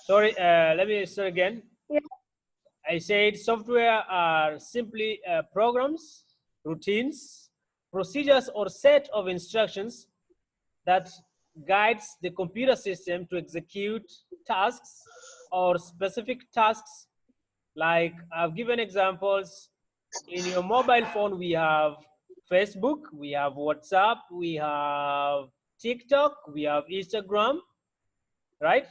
Sorry, let me start again. Yeah. I said software are simply programs, routines, procedures, or set of instructions that guides the computer system to execute tasks or specific tasks. Like I've given examples. In your mobile phone, we have Facebook, we have WhatsApp, we have TikTok, we have Instagram, right?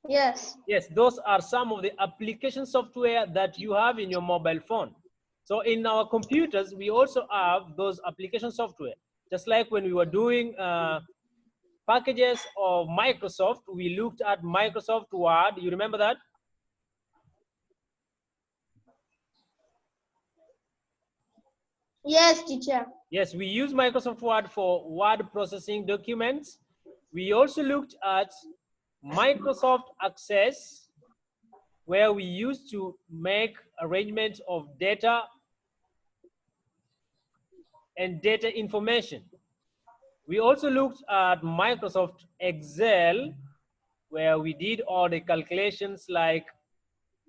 Yes. Yes, those are some of the application software that you have in your mobile phone. So in our computers, we also have those application software. Just like when we were doing packages of Microsoft, we looked at Microsoft Word. You remember that? Yes, teacher. Yes, we use Microsoft Word for word processing documents. We also looked at Microsoft Access, where we used to make arrangements of data and data information. We also looked at Microsoft Excel, where we did all the calculations like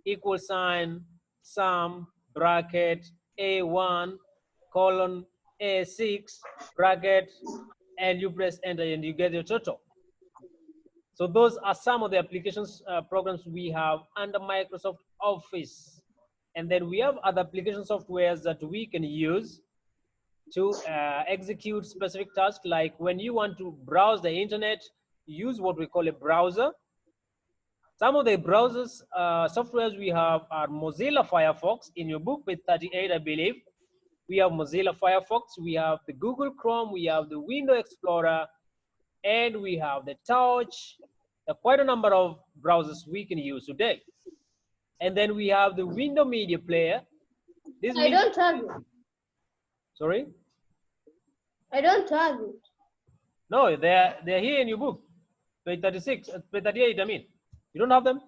equal sign, sum, bracket, A1, colon, A6, bracket, and you press enter and you get your total. So those are some of the applications, programs we have under Microsoft Office. And then we have other application softwares that we can use to execute specific tasks. Like when you want to browse the internet, use what we call a browser. Some of the browsers softwares we have are Mozilla Firefox. In your book with 38, I believe, we have Mozilla Firefox, we have the Google Chrome, we have the Window Explorer, and we have the Touch. There are quite a number of browsers we can use today. And then we have the Window Media Player. This I don't have it. Sorry? I don't have it. No, they're here in your book. Page 36, page 38, I mean. You don't have them?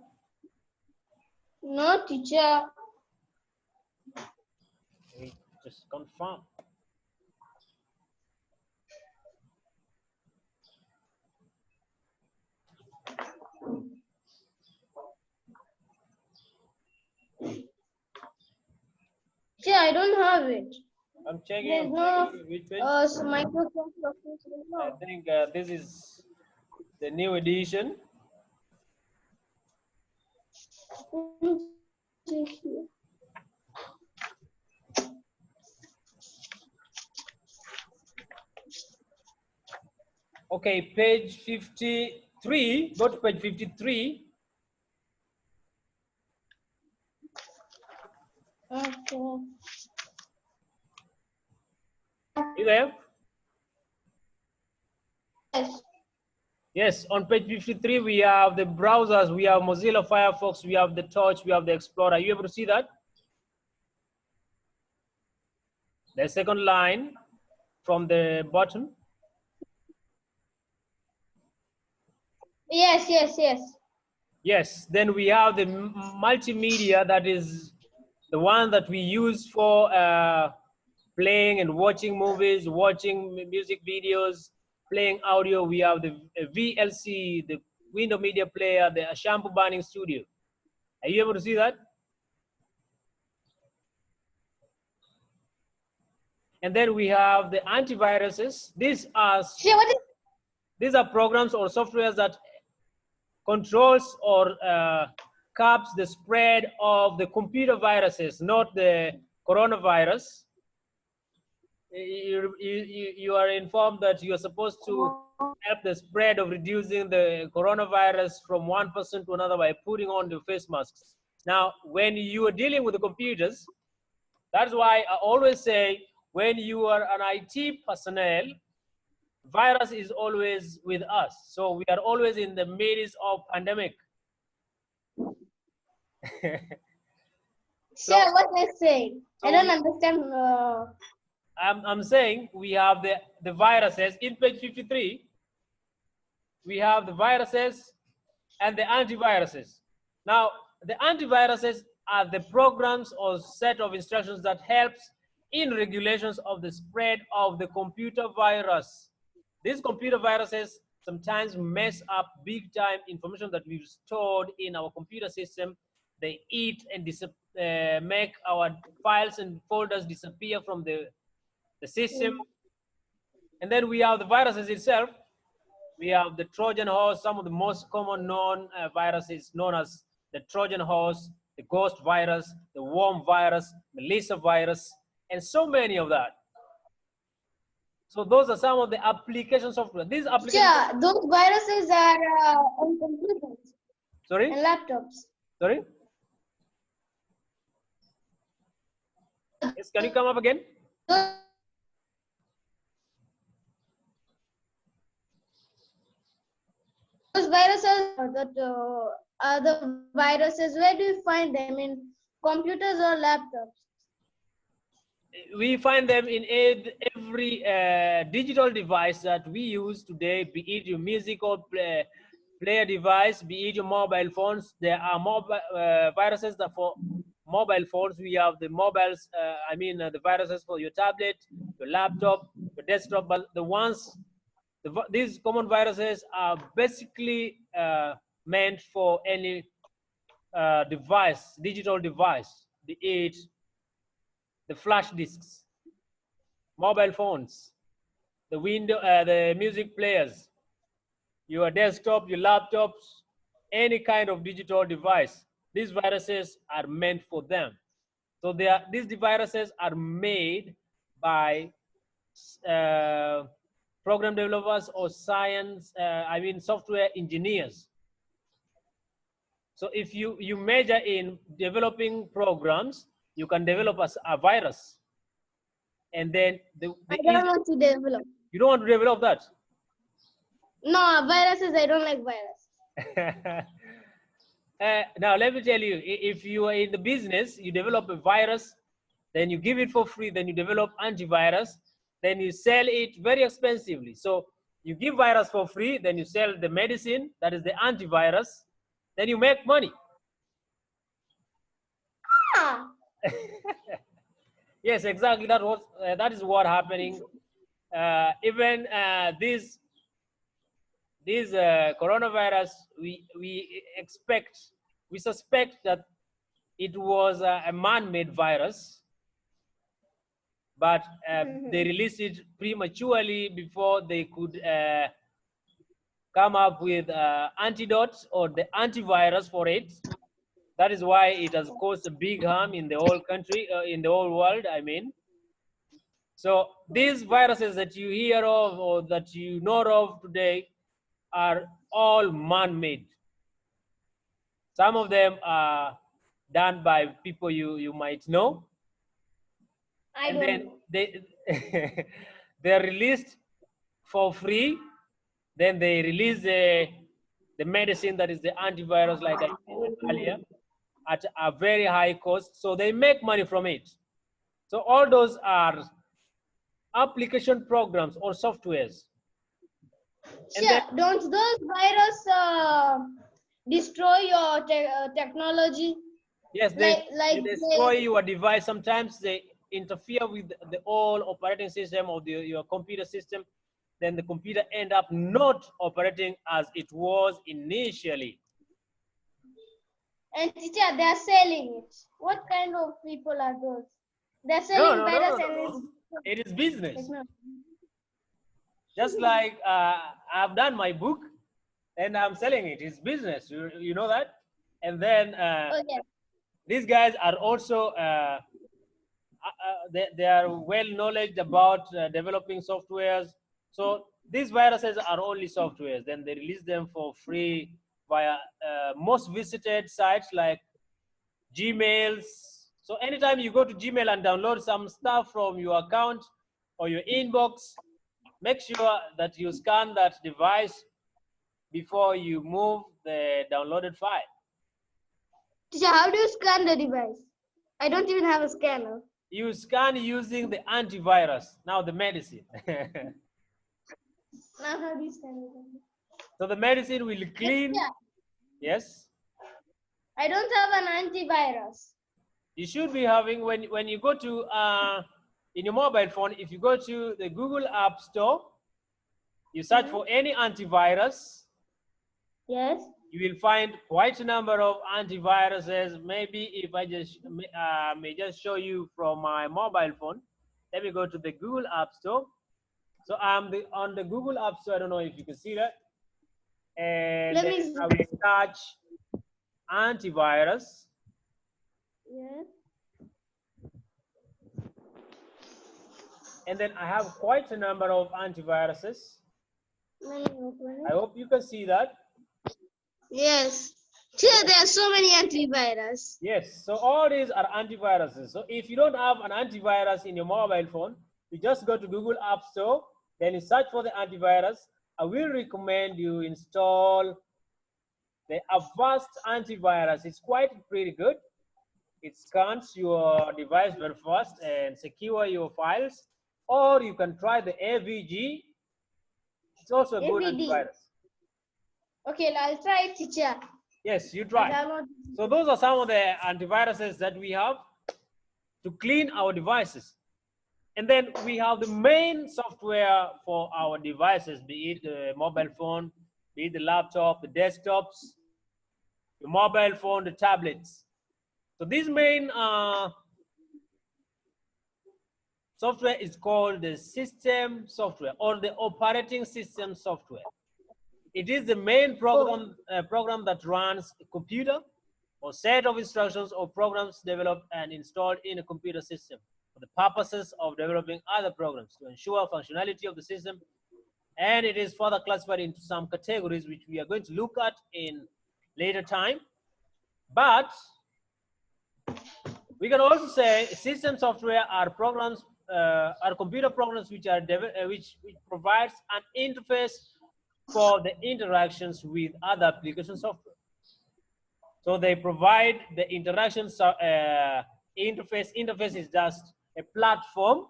No, teacher. Just confirm. Teacher, I don't have it. I'm checking. There's no Which page? Microsoft Office. I think this is the new edition. Okay, page 53. Go to page 53. Okay. You there? Yes. Yes, on page 53, we have the browsers. We have Mozilla Firefox, we have the Touch, we have the Explorer. Are you able to see that? The second line from the bottom. Yes, yes, yes. Yes, then we have the multimedia, that is the one that we use for playing and watching movies, watching music videos, playing audio. We have the VLC, the Window Media Player, the Shampoo Burning Studio. Are you able to see that? And then we have the antiviruses. These are programs or softwares that controls or caps the spread of the computer viruses, not the coronavirus. You are informed that you are supposed to help the spread of reducing the coronavirus from one person to another by putting on the face masks. Now, when you are dealing with the computers, that's why I always say, when you are an IT personnel, virus is always with us. So we are always in the midst of pandemic. So, what they say? I don't understand. I'm saying we have the viruses in page 53. We have the viruses and the antiviruses. Now, the antiviruses are the programs or set of instructions that helps in regulations of the spread of the computer virus. These computer viruses sometimes mess up big time information that we've stored in our computer system. They eat and make our files and folders disappear from the system. And then we have the viruses itself. We have the Trojan horse, some of the most common known viruses known as the Trojan horse, the ghost virus, the worm virus, Melissa virus, and so many of that. So those are some of the application software. These applications. Yeah, those viruses are on computers. Sorry? And laptops. Sorry? Yes, can you come up again? Those viruses are the viruses. Where do you find them? In computers or laptops? We find them in every digital device that we use today, be it your musical player device, be it your mobile phones. There are mobile viruses that for mobile phones. We have the mobiles, the viruses for your tablet, your laptop, your desktop, but the ones, these common viruses are basically meant for any device, digital device, be it the flash disks, mobile phones, the music players, your desktop, your laptops, any kind of digital device. These viruses are meant for them. So these viruses are made by program developers or software engineers. So if you major in developing programs, you can develop a virus. And then I don't want to develop. You don't want to develop that? No, viruses, I don't like viruses. Now, let me tell you, if you are in the business, you develop a virus, then you give it for free, then you develop antivirus, then you sell it very expensively. So you give virus for free, then you sell the medicine, that is the antivirus, then you make money. Ah. Yes, exactly. That is what happening. Even this coronavirus, we suspect that it was a man-made virus, but they released it prematurely before they could come up with antidotes or the antivirus for it. That is why it has caused a big harm in the whole country, in the whole world, I mean. So these viruses that you hear of or that you know of today are all man-made. Some of them are done by people you might know. And then they're released for free. Then they release the medicine that is the antivirus, like I said earlier, at a very high cost. So they make money from it. So all those are application programs or softwares. Sure. Don't those viruses destroy your technology? Yes, they destroy your device. Sometimes they interfere with the whole operating system of your computer system. Then the computer end up not operating as it was initially. And teacher, they are selling it. What kind of people are those? They're selling virus and it is business. Just like I've done my book and I'm selling it. It's business. You know that? And then these guys are also they are well knowledge about developing softwares. So these viruses are only softwares. Then they release them for free via most visited sites like Gmails. So anytime you go to Gmail and download some stuff from your account or your inbox, make sure that you scan that device before you move the downloaded file. Teacher, how do you scan the device? I don't even have a scanner. You scan using the antivirus, now the medicine. Now how do you scan it? So the medicine will clean. Yes? I don't have an antivirus. You should be having, when you go to, in your mobile phone, if you go to the Google App Store, you search for any antivirus, Yes. you will find quite a number of antiviruses. Maybe if I just may just show you from my mobile phone. Let me go to the Google App Store. So I'm on the Google App Store. I don't know if you can see that. And Let then me I see. will search antivirus. Yes. And then I have quite a number of antiviruses. Let me open I it. hope you can see that. Yes. Here there are so many antivirus. Yes, so all these are antiviruses. So if you don't have an antivirus in your mobile phone, you just go to Google App Store, then you search for the antivirus. I will recommend you install the Avast antivirus. It's quite pretty good. It scans your device very fast and secure your files. Or you can try the AVG. It's also a good AVD. antivirus. Okay, I'll try it, teacher. Yes, you I'll try. download. So those are some of the antiviruses that we have to clean our devices. And then we have the main software for our devices, be it the mobile phone, be it the laptop, the desktops, the mobile phone, the tablets. So this main software is called the system software or the operating system software. It is the main program that runs a computer or set of instructions or programs developed and installed in a computer system for the purposes of developing other programs to ensure functionality of the system. And it is further classified into some categories which we are going to look at in later time. But we can also say system software are programs, are computer programs which are which provides an interface for the interactions with other application software. So they provide the interactions interface. Interface is just a platform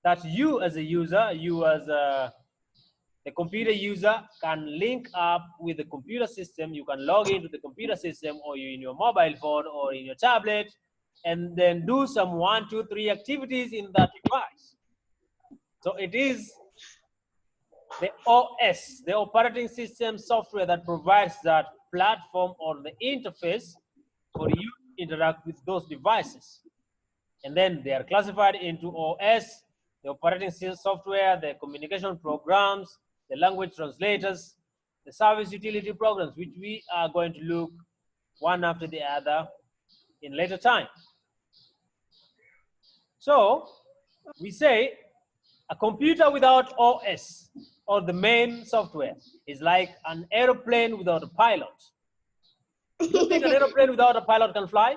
that you as a user, you as the computer user can link up with the computer system. You can log into the computer system or you in your mobile phone or in your tablet and then do some 1, 2, 3 activities in that device. So it is the OS, the operating system software that provides that platform or the interface for you to interact with those devices. And then they are classified into OS, the operating system software, the communication programs, the language translators, the service utility programs, which we are going to look one after the other in later time. So we say a computer without OS or the main software is like an aeroplane without a pilot. Do you think an aeroplane without a pilot can fly?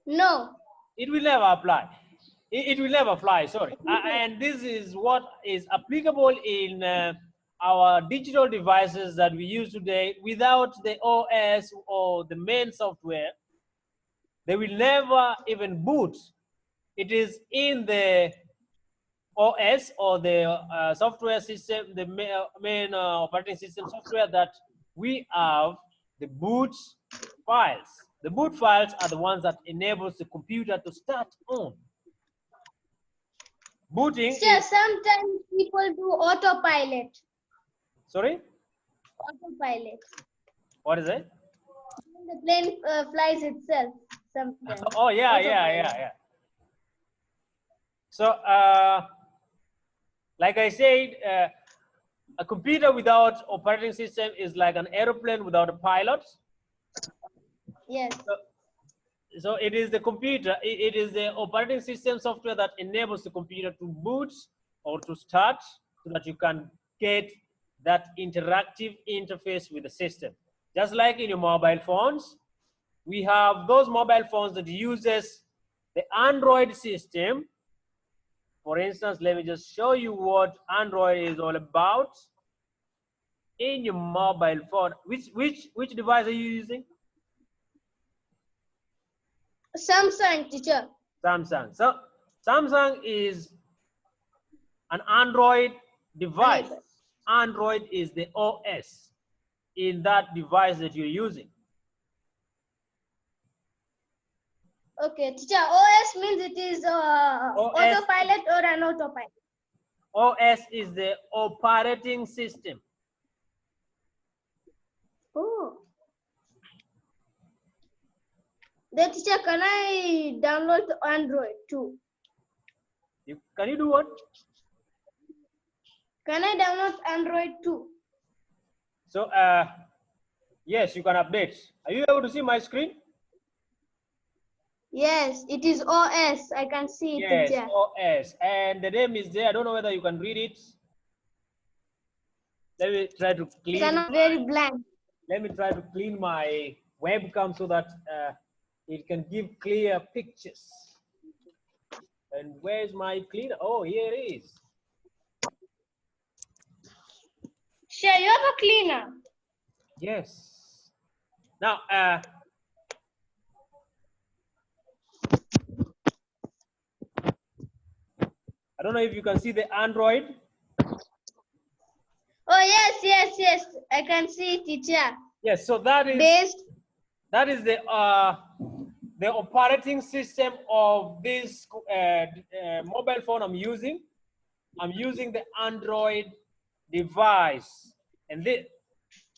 No. It will never apply. It will never fly, sorry. And this is what is applicable in our digital devices that we use today. Without the OS or the main software, they will never even boot. It is in the OS or the software system, the main operating system software that we have the boot files. The boot files are the ones that enables the computer to start on. Booting Sure, is, sometimes people do autopilot. sorry, Autopilot. what is it? When the plane flies itself sometimes. Oh yeah, Autopilot. yeah. So like I said, a computer without operating system is like an aeroplane without a pilot. Yes. So it is the computer, it is the operating system software that enables the computer to boot or to start so that you can get that interactive interface with the system. Just like in your mobile phones, we have those mobile phones that uses the Android system. For instance, let me just show you what Android is all about. In your mobile phone, which device are you using? Samsung, teacher. Samsung. So Samsung is an Android device. Unable. Android is the OS in that device that you're using. Okay, teacher. OS means it is OS, autopilot or an autopilot. OS is the operating system. Oh. Then teacher, can I download Android too? Can you do what? Can I download Android too? So, yes, you can update. Are you able to see my screen? Yes, it is OS. I can see it, Yes, teacher. OS. And the name is there. I don't know whether you can read it. Let me try to It's clean. not very blank. Let me try to clean my webcam so that it can give clear pictures. And where's my cleaner? Oh, here it is. Sure, you have a cleaner. Yes. Now, I don't know if you can see the Android. Oh yes. I can see it, teacher. Yes, so that is the operating system of this mobile phone I'm using. I'm using the Android device, and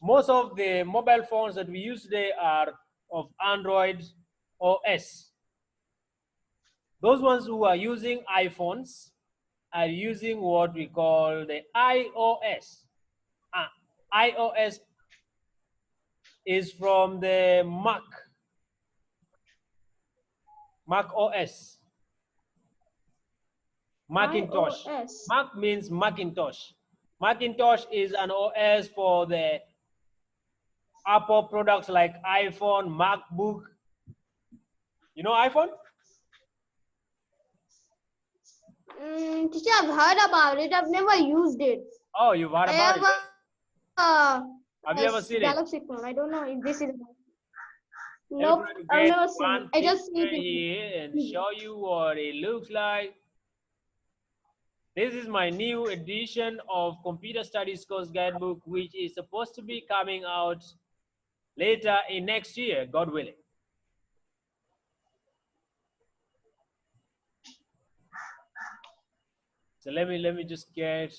most of the mobile phones that we use today are of Android OS. Those ones who are using iPhones are using what we call the iOS. iOS is from the Mac OS. Macintosh. iOS. Mac means Macintosh. Macintosh is an OS for the Apple products like iPhone, MacBook. You know iPhone? Teacher, I've heard about it. I've never used it. Oh, you've heard about it. Have you ever seen it? Galaxy phone. I don't know if this is. Let me Nope, try to I've get never seen it. one I just see picture it. here and show you what it looks like. This is my new edition of Computer Studies Course Guidebook, which is supposed to be coming out later in next year, God willing. So let me just get.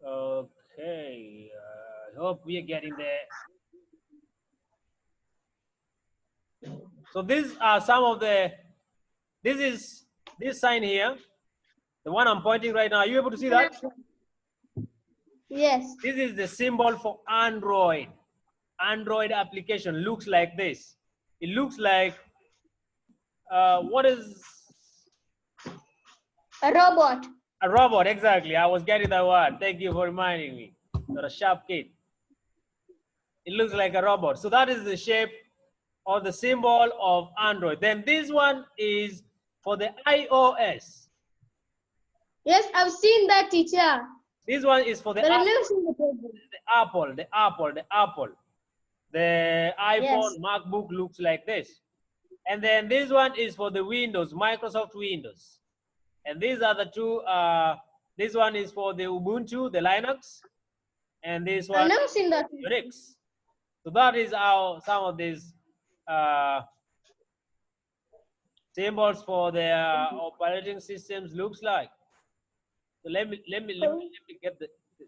Okay, I hope we are getting there. So these are some of the. This sign here, the one I'm pointing right now. Are you able to see that? Yes. This is the symbol for Android. Android application looks like this. It looks like what is A robot. a robot? Exactly. I was getting that word. Thank you for reminding me. You're a sharp kid. It looks like a robot. So that is the shape or the symbol of Android. Then this one is for the iOS. Yes, I've seen that, teacher. This one is for the But I've Apple. never seen the table. The Apple. The iPhone, Yes. MacBook looks like this. And then this one is for the Windows, Microsoft Windows. And these are the two, this one is for the Ubuntu, the Linux, and this one I've never is seen that. Unix. So that is how some of these symbols for the operating systems looks like. So let me get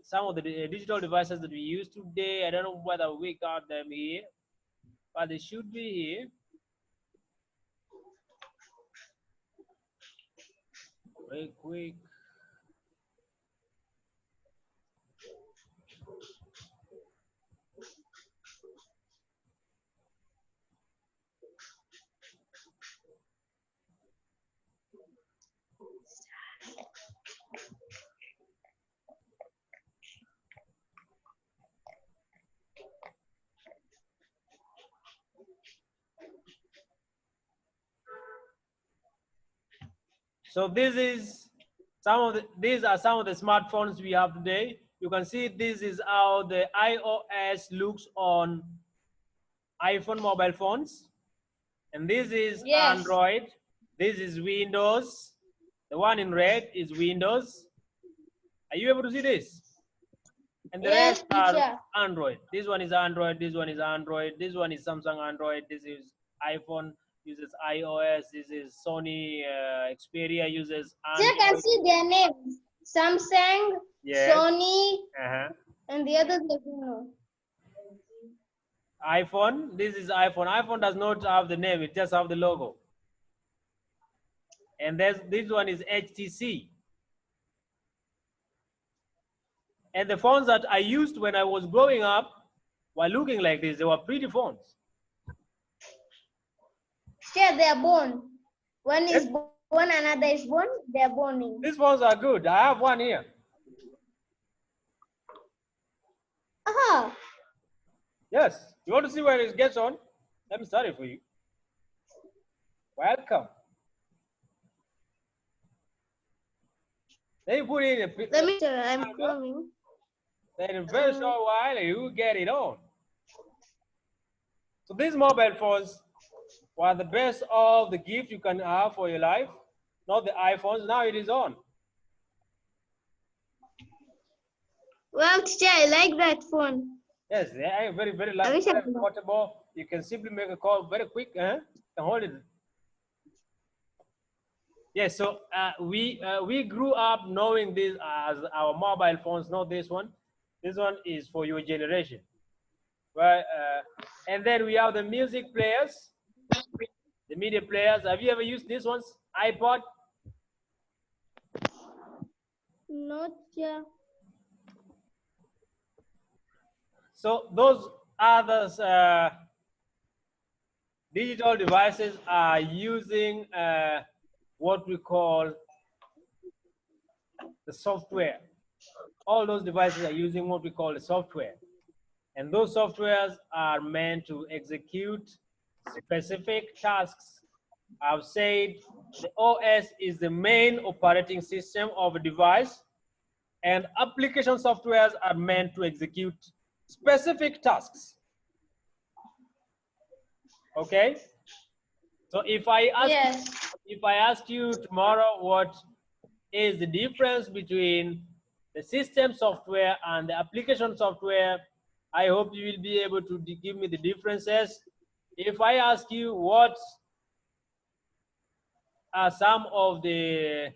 some of the digital devices that we use today. I don't know whether we got them here, but they should be here. Very quick. So these are some of the smartphones we have today. You can see this is how the iOS looks on iPhone mobile phones. And this is Android. This is Windows. The one in red is Windows. Are you able to see this? And the rest are Android. This one is Android. This one is Android. This one is Samsung Android. This is iPhone. uses iOS. This is Sony Xperia uses So you can Android. see their names. Samsung, Yes. Sony, Uh-huh. and the others I don't know. iPhone. This is iPhone. iPhone does not have the name. It just have the logo. And this one is HTC. And the phones that I used when I was growing up were looking like this. They were pretty phones. Yeah, they are born. One Yes. is born, another is born. They are born. These phones are good. I have one here. Aha. Yes. You want to see where it gets on? Let me start it for you. Welcome. Then you put in a Let me. I'm coming. then in a very short while you will get it on. So these mobile phones were the best of the gift you can have for your life. Not the iPhones. Now it is on. Well, teacher, I like that phone. Yes, they are very, very I light, wish I very could. portable. You can simply make a call very quick. Can hold it. Yes, so we grew up knowing this as our mobile phones, not this one. This one is for your generation, right? And then we have the music players, the media players. Have you ever used these ones? iPod. Not yeah. So those others digital devices are using what we call the software. All those devices are using what we call the software. And those softwares are meant to execute specific tasks. I've said the OS is the main operating system of a device, and application softwares are meant to execute specific tasks. Okay? So if I ask you tomorrow what is the difference between the system software and the application software, I hope you will be able to give me the differences. If I ask you what are some of the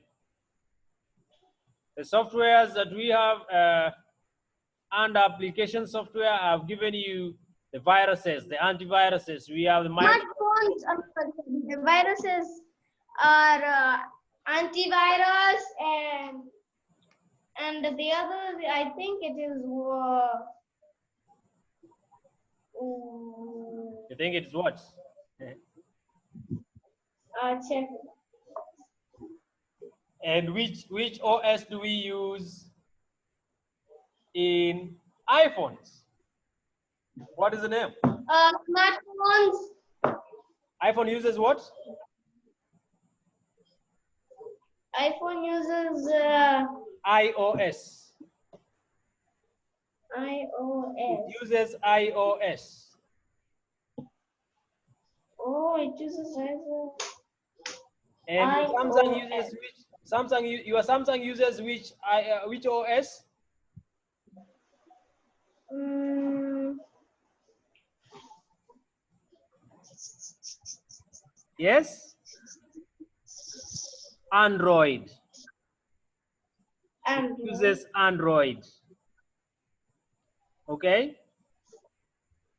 softwares that we have under application software, I've given you the viruses, the antiviruses. We have the Smartphones, the viruses are antivirus and the other, I think it is. You think it's what? Check. And which OS do we use in iPhones? What is the name? Smartphones. iPhone uses what? iPhone uses iOS. iOS. It uses iOS. Oh, it uses iOS. And Samsung uses which? Your Samsung uses which OS? Yes? Android. It uses Android. Okay?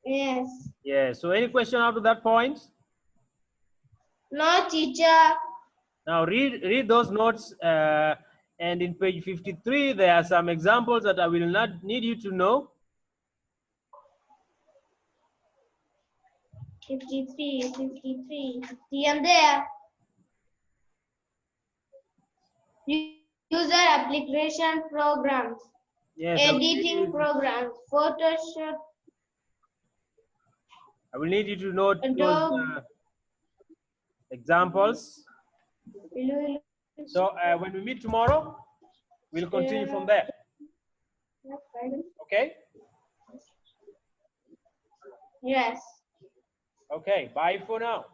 Yes. Yeah. So any question up to that point? No, teacher. Now read those notes, and in page 53 there are some examples that I will not need you to know. 53, 53. See, I'm there. User application programs. Yes. Editing programs. Photoshop. I will need you to note those examples. So when we meet tomorrow, we'll continue from there. Okay? Yes. Okay, bye for now.